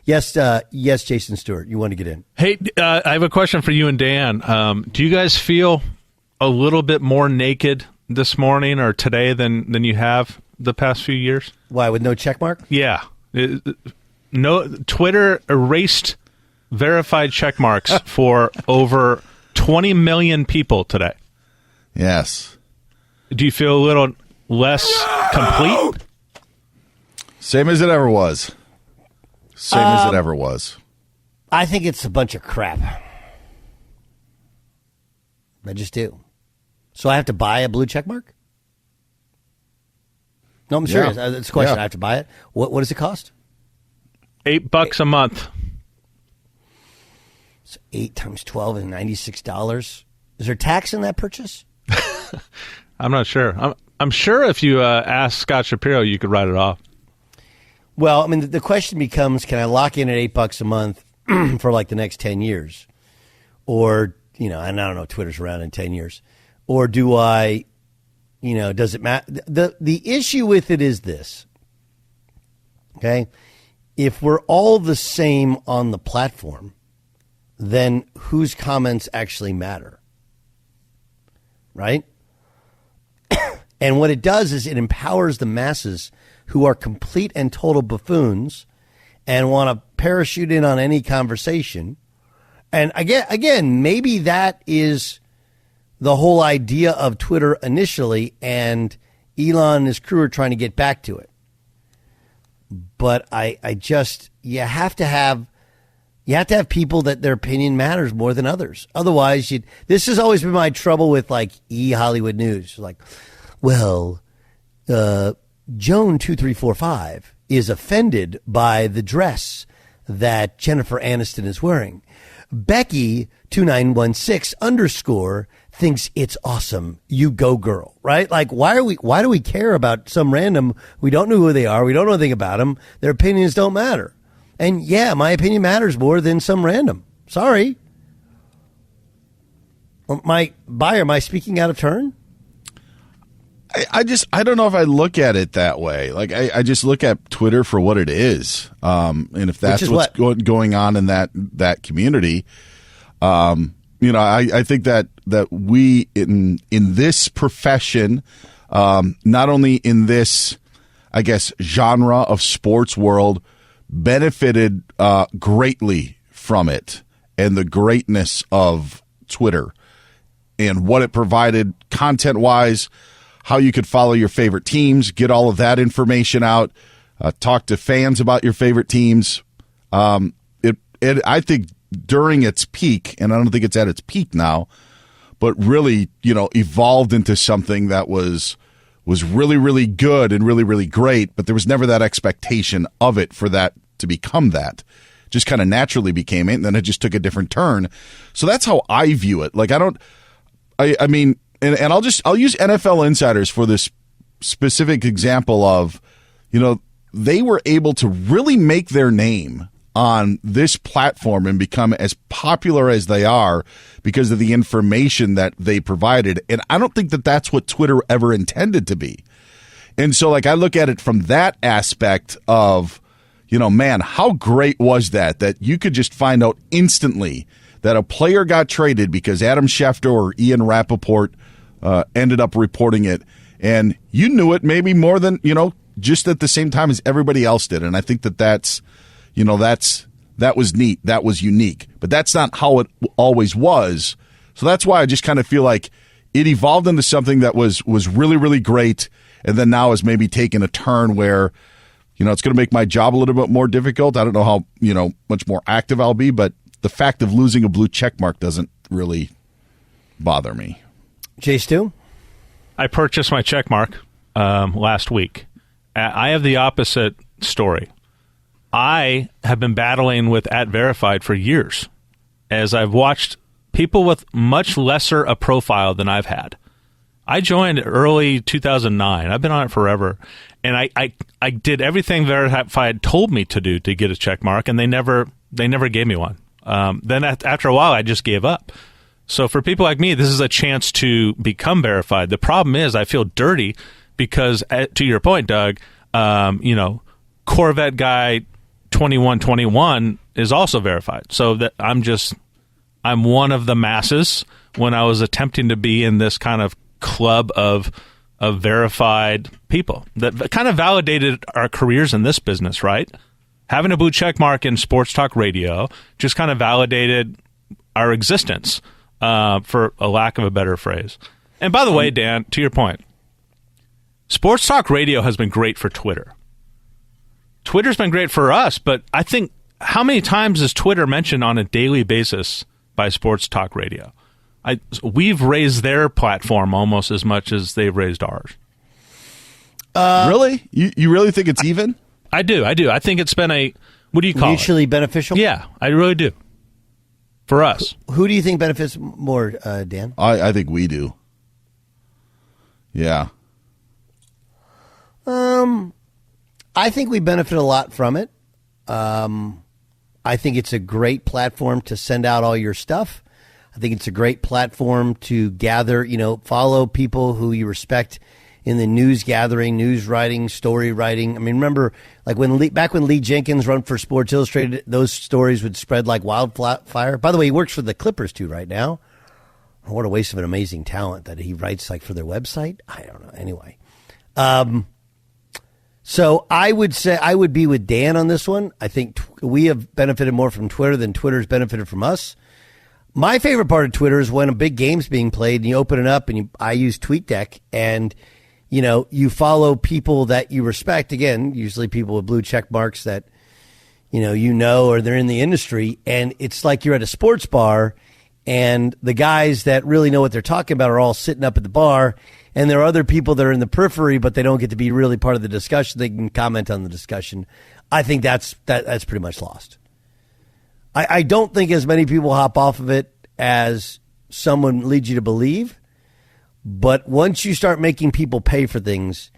Yes, Jason Stewart, you want to get in. Hey, I have a question for you and Dan. Do you guys feel a little bit more naked this morning or today than you have the past few years? Why, with no check mark? Yeah. No, Twitter erased verified check marks for over 20 million people today. Yes. Do you feel a little less complete? Same as it ever was. I think it's a bunch of crap. I just do. So I have to buy a blue check mark? No, I'm serious. It's a question. I have to buy it. What does it cost? $8 a month. So 8 times 12 is $96. Is there tax in that purchase? I'm not sure. I'm sure if you ask Scott Shapiro, you could write it off. Well, I mean, the question becomes, can I lock in at $8 a month for like the next 10 years? Or, and I don't know, Twitter's around in 10 years. Or do I, does it matter? The issue with it is this, okay? If we're all the same on the platform, then whose comments actually matter, right? And what it does is it empowers the masses who are complete and total buffoons and want to parachute in on any conversation. And again, maybe that is the whole idea of Twitter initially, and Elon and his crew are trying to get back to it. But you have to have people that their opinion matters more than others. Otherwise, this has always been my trouble with like Hollywood News. Like, well, Joan 2345 is offended by the dress that Jennifer Aniston is wearing. Becky 2916 _ thinks it's awesome. You go, girl. Right? Like, why do we care about some random? We don't know who they are. We don't know anything about them. Their opinions don't matter. And yeah, my opinion matters more than some random. Sorry. Am I speaking out of turn? I don't know if I look at it that way. Like, I just look at Twitter for what it is. And if that's what's going on in that community, I think that we in this profession, not only in this, I guess, genre of sports world, benefited greatly from it and the greatness of Twitter and what it provided content-wise, how you could follow your favorite teams, get all of that information out, talk to fans about your favorite teams. I think during its peak, and I don't think it's at its peak now, but really, evolved into something that was really, really good and really, really great, but there was never that expectation of it for that to become that. Just kind of naturally became it, and then it just took a different turn. So that's how I view it. Like, I mean, and I'll use NFL insiders for this specific example of, they were able to really make their name on this platform and become as popular as they are because of the information that they provided. And I don't think that that's what Twitter ever intended to be. And so, like, I look at it from that aspect of, man, how great was that you could just find out instantly that a player got traded because Adam Schefter or Ian Rappaport ended up reporting it. And you knew it maybe more than, just at the same time as everybody else did. And I think that that was neat. That was unique. But that's not how it always was. So that's why I just kind of feel like it evolved into something that was really, really great. And then now has maybe taken a turn where, it's going to make my job a little bit more difficult. I don't know how, much more active I'll be, but the fact of losing a blue check mark doesn't really bother me. Jay Stu? I purchased my check mark last week. I have the opposite story. I have been battling with @verified for years, as I've watched people with much lesser a profile than I've had. I joined early 2009. I've been on it forever, and I did everything Verified told me to do to get a check mark, and they never gave me one. Then after a while, I just gave up. So for people like me, this is a chance to become verified. The problem is I feel dirty because, to your point, Doug, Corvette guy 2121 is also verified. So that I'm one of the masses when I was attempting to be in this kind of club of verified people that kind of validated our careers in this business, right? Having a blue check mark in sports talk radio just kind of validated our existence, for a lack of a better phrase. And by the way, Dan, to your point, sports talk radio has been great for Twitter. Twitter's been great for us, but I think, how many times is Twitter mentioned on a daily basis by sports talk radio? We've raised their platform almost as much as they've raised ours. Really? You really think it's even? I do. I think it's been what do you call it? Mutually beneficial? Yeah, I really do. For us. Who do you think benefits more, Dan? I think we do. Yeah. I think we benefit a lot from it. I think it's a great platform to send out all your stuff. I think it's a great platform to gather, follow people who you respect in the news gathering, news writing, story writing. I mean, remember, like back when Lee Jenkins ran for Sports Illustrated, those stories would spread like wildfire. By the way, he works for the Clippers too right now. What a waste of an amazing talent that he writes like for their website. I don't know. Anyway, so I would say I would be with Dan on this one. I think we have benefited more from Twitter than Twitter's benefited from us. My favorite part of Twitter is when a big game's being played and you open it up and I use TweetDeck and you follow people that you respect. Again, usually people with blue check marks that, or they're in the industry. And it's like you're at a sports bar and the guys that really know what they're talking about are all sitting up at the bar. And there are other people that are in the periphery, but they don't get to be really part of the discussion. They can comment on the discussion. I think that's pretty much lost. I don't think as many people hop off of it as someone leads you to believe. But once you start making people pay for things,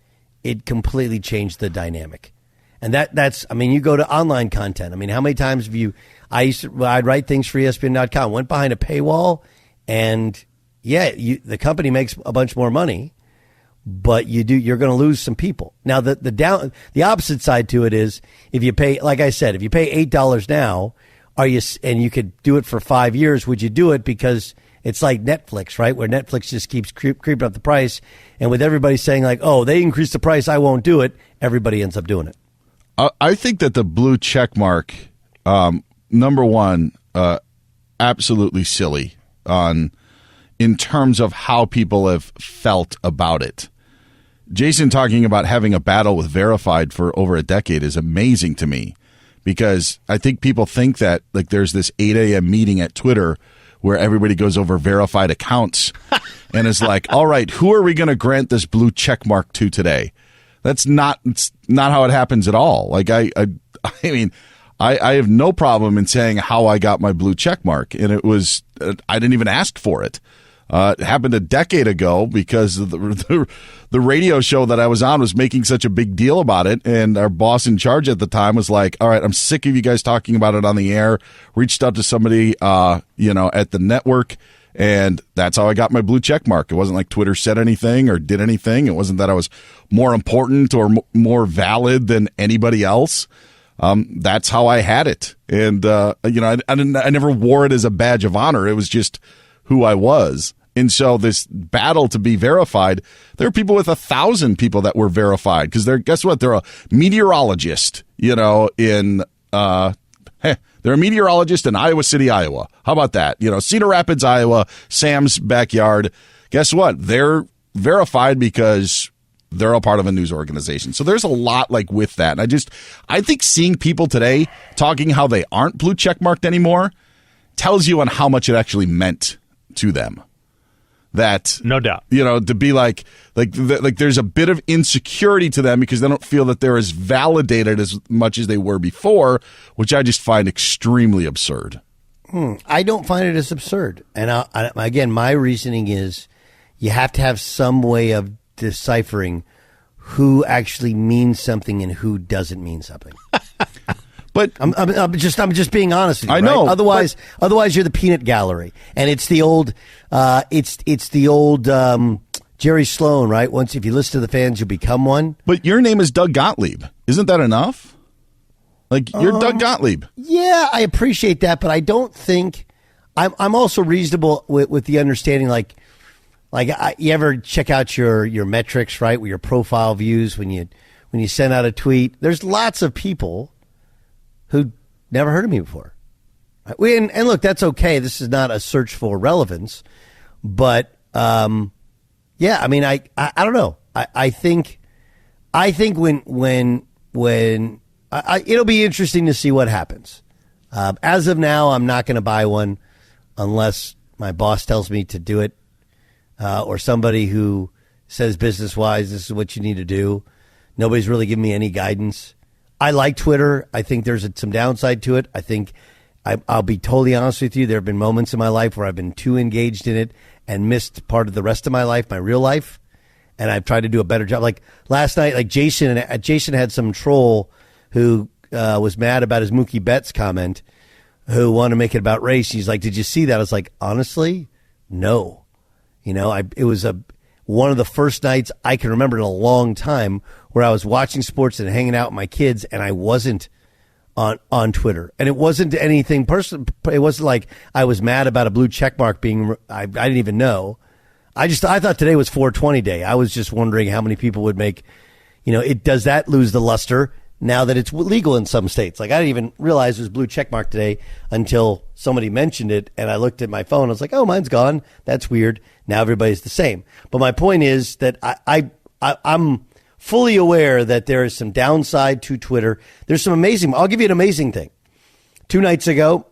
it completely changed the dynamic. And you go to online content. I mean, how many times have I'd write things for ESPN.com, went behind a paywall, and the company makes a bunch more money, but you're going to lose some people. Now, the opposite side to it is if you pay, like I said, if you pay $8 now, and you could do it for 5 years, would you do it? Because it's like Netflix, right? Where Netflix just keeps creeping up the price. And with everybody saying like, oh, they increased the price, I won't do it. Everybody ends up doing it. I think that the blue check mark, number one, absolutely silly in terms of how people have felt about it. Jason talking about having a battle with verified for over a decade is amazing to me, because I think people think that like there's this 8 a.m. meeting at Twitter where everybody goes over verified accounts and is like, all right, who are we going to grant this blue check mark to today? It's not how it happens at all. Like I have no problem in saying how I got my blue check mark, and it was I didn't even ask for it. It happened a decade ago because of the radio show that I was on was making such a big deal about it, and our boss in charge at the time was like, all right, I'm sick of you guys talking about it on the air. Reached out to somebody at the network, and that's how I got my blue check mark. It wasn't like Twitter said anything or did anything. It wasn't that I was more important or more valid than anybody else. That's how I had it. And I never wore it as a badge of honor. It was just who I was. And so this battle to be verified, there are people with 1,000 people that were verified because guess what? They're a meteorologist, they're a meteorologist in Iowa City, Iowa. How about that? Cedar Rapids, Iowa, Sam's backyard. Guess what? They're verified because they're a part of a news organization. So there's a lot like with that. And I think seeing people today talking how they aren't blue check marked anymore tells you on how much it actually meant to them. That, no doubt, to be like there's a bit of insecurity to them because they don't feel that they're as validated as much as they were before, which I just find extremely absurd. I don't find it as absurd. And again, my reasoning is you have to have some way of deciphering who actually means something and who doesn't mean something. But I'm just being honest with you. I know. Right? Otherwise, you're the peanut gallery, and it's the old, Jerry Sloan, right? Once if you listen to the fans, you'll become one. But your name is Doug Gottlieb. Isn't that enough? Like, you're Doug Gottlieb. Yeah, I appreciate that, but I don't think I'm also reasonable with the understanding. You ever check out your metrics, right? With your profile views when you send out a tweet. There's lots of people who never heard of me before. And look, that's okay. This is not a search for relevance, but yeah, I mean, I don't know. I think when it'll be interesting to see what happens. As of now, I'm not going to buy one unless my boss tells me to do it, or somebody who says business-wise, this is what you need to do. Nobody's really giving me any guidance. I like Twitter. I think there's some downside to it. I think I'll be totally honest with you. There have been moments in my life where I've been too engaged in it and missed part of the rest of my life, my real life. And I've tried to do a better job. Like last night, like Jason had some troll who was mad about his Mookie Betts comment, who wanted to make it about race. He's like, "Did you see that?" I was like, "Honestly, no." It was one of the first nights I can remember in a long time where I was watching sports and hanging out with my kids, and I wasn't on Twitter. And it wasn't anything personal. It wasn't like I was mad about a blue checkmark being. I didn't even know. I thought today was 420 day. I was just wondering how many people would make, does that lose the luster now that it's legal in some states? Like, I didn't even realize it was blue checkmark today until somebody mentioned it, and I looked at my phone. I was like, oh, mine's gone. That's weird. Now everybody's the same. But my point is that I'm fully aware that there is some downside to Twitter. There's some amazing. I'll give you an amazing thing. 2 nights ago,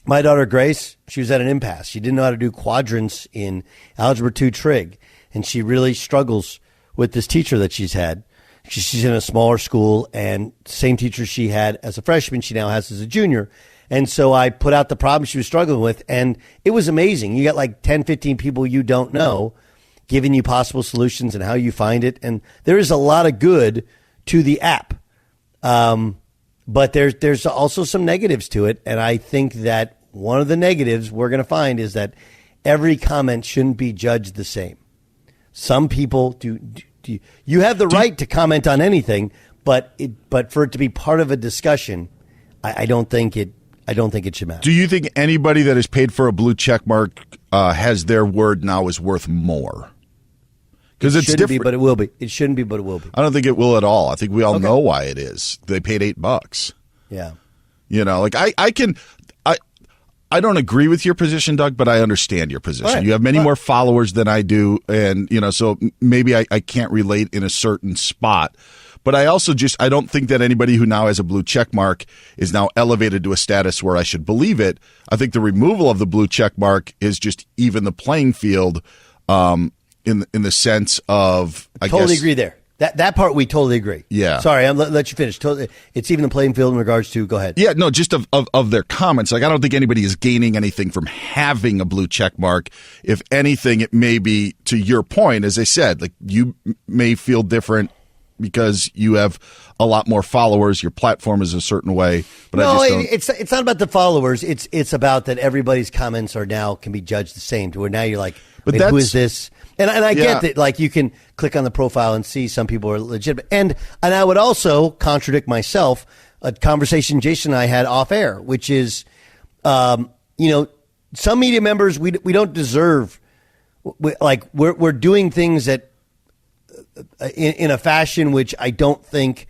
my daughter Grace, she was at an impasse. She didn't know how to do quadrants in Algebra 2 Trig, and she really struggles with this teacher that she's had. She's in a smaller school, and same teacher she had as a freshman, she now has as a junior. And so I put out the problem she was struggling with, and it was amazing. You got like 10, 15 people you don't know giving you possible solutions and how you find it. And there is a lot of good to the app. But there's also some negatives to it, and I think that one of the negatives we're going to find is that every comment shouldn't be judged the same. Some people do you have the right to comment on anything, but for it to be part of a discussion, I don't think it should matter. Do you think anybody that is paid for a blue check mark has their word now is worth more? Because it's different. Be, but it will be. It shouldn't be, but it will be. I don't think it will at all. I think we all know why it is. They paid $8. Yeah. I don't agree with your position, Doug, but I understand your position. Right. You have many more followers than I do, and so maybe I can't relate in a certain spot. But I also I don't think that anybody who now has a blue check mark is now elevated to a status where I should believe it. I think the removal of the blue check mark is just even the playing field. In the sense of, I totally guess, agree there. That part we totally agree. Yeah. Sorry, I'll let you finish. It's even the playing field in regards to. Go ahead. Yeah. No, just of their comments. Like, I don't think anybody is gaining anything from having a blue check mark. If anything, it may be, to your point, as I said, like, you may feel different because you have a lot more followers. Your platform is a certain way. But no, I just don't. It's not about the followers. It's about that everybody's comments can be judged the same. To where now you're like, wait, who is this? And I get that, like, you can click on the profile and see some people are legitimate. And I would also contradict myself, a conversation Jason and I had off air, which is, some media members, we don't deserve, we're doing things that in a fashion which I don't think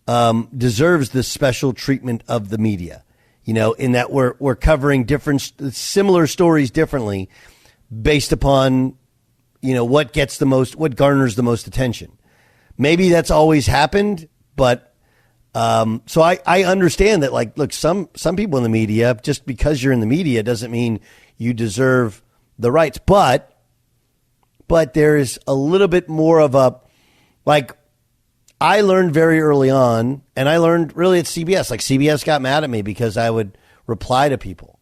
deserves the special treatment of the media, in that we're covering similar stories differently based upon what garners the most attention. Maybe that's always happened, but so I understand that, like, look, some people in the media, just because you're in the media doesn't mean you deserve the rights. But there is a little bit more of a, like, I learned very early on, and I learned really at CBS. Like, CBS got mad at me because I would reply to people,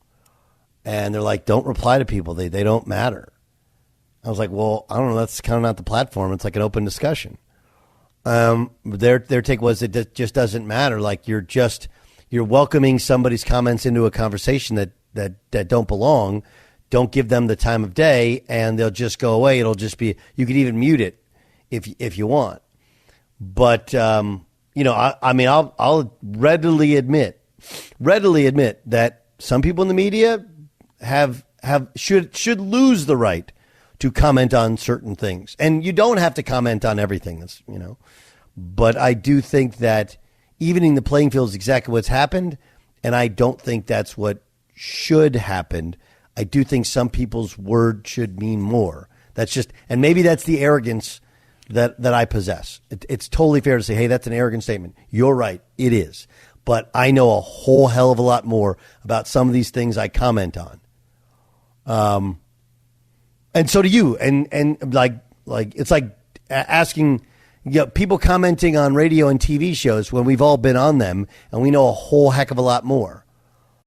and they're like, "Don't reply to people; they don't matter." I was like, well, I don't know. That's kind of not the platform. It's like an open discussion. Their take was it just doesn't matter. Like, you're welcoming somebody's comments into a conversation that don't belong. Don't give them the time of day, and they'll just go away. It'll just be, you could even mute it if you want. But I mean, I'll readily admit that some people in the media should lose the right to comment on certain things, and you don't have to comment on everything. That's but I do think that evening the playing field is exactly what's happened, and I don't think that's what should happen. I do think some people's word should mean more. That's just, and maybe that's the arrogance that I possess. It's totally fair to say, hey, that's an arrogant statement. You're right. It is. But I know a whole hell of a lot more about some of these things I comment on. And so do you. And like it's like asking people commenting on radio and TV shows when we've all been on them and we know a whole heck of a lot more.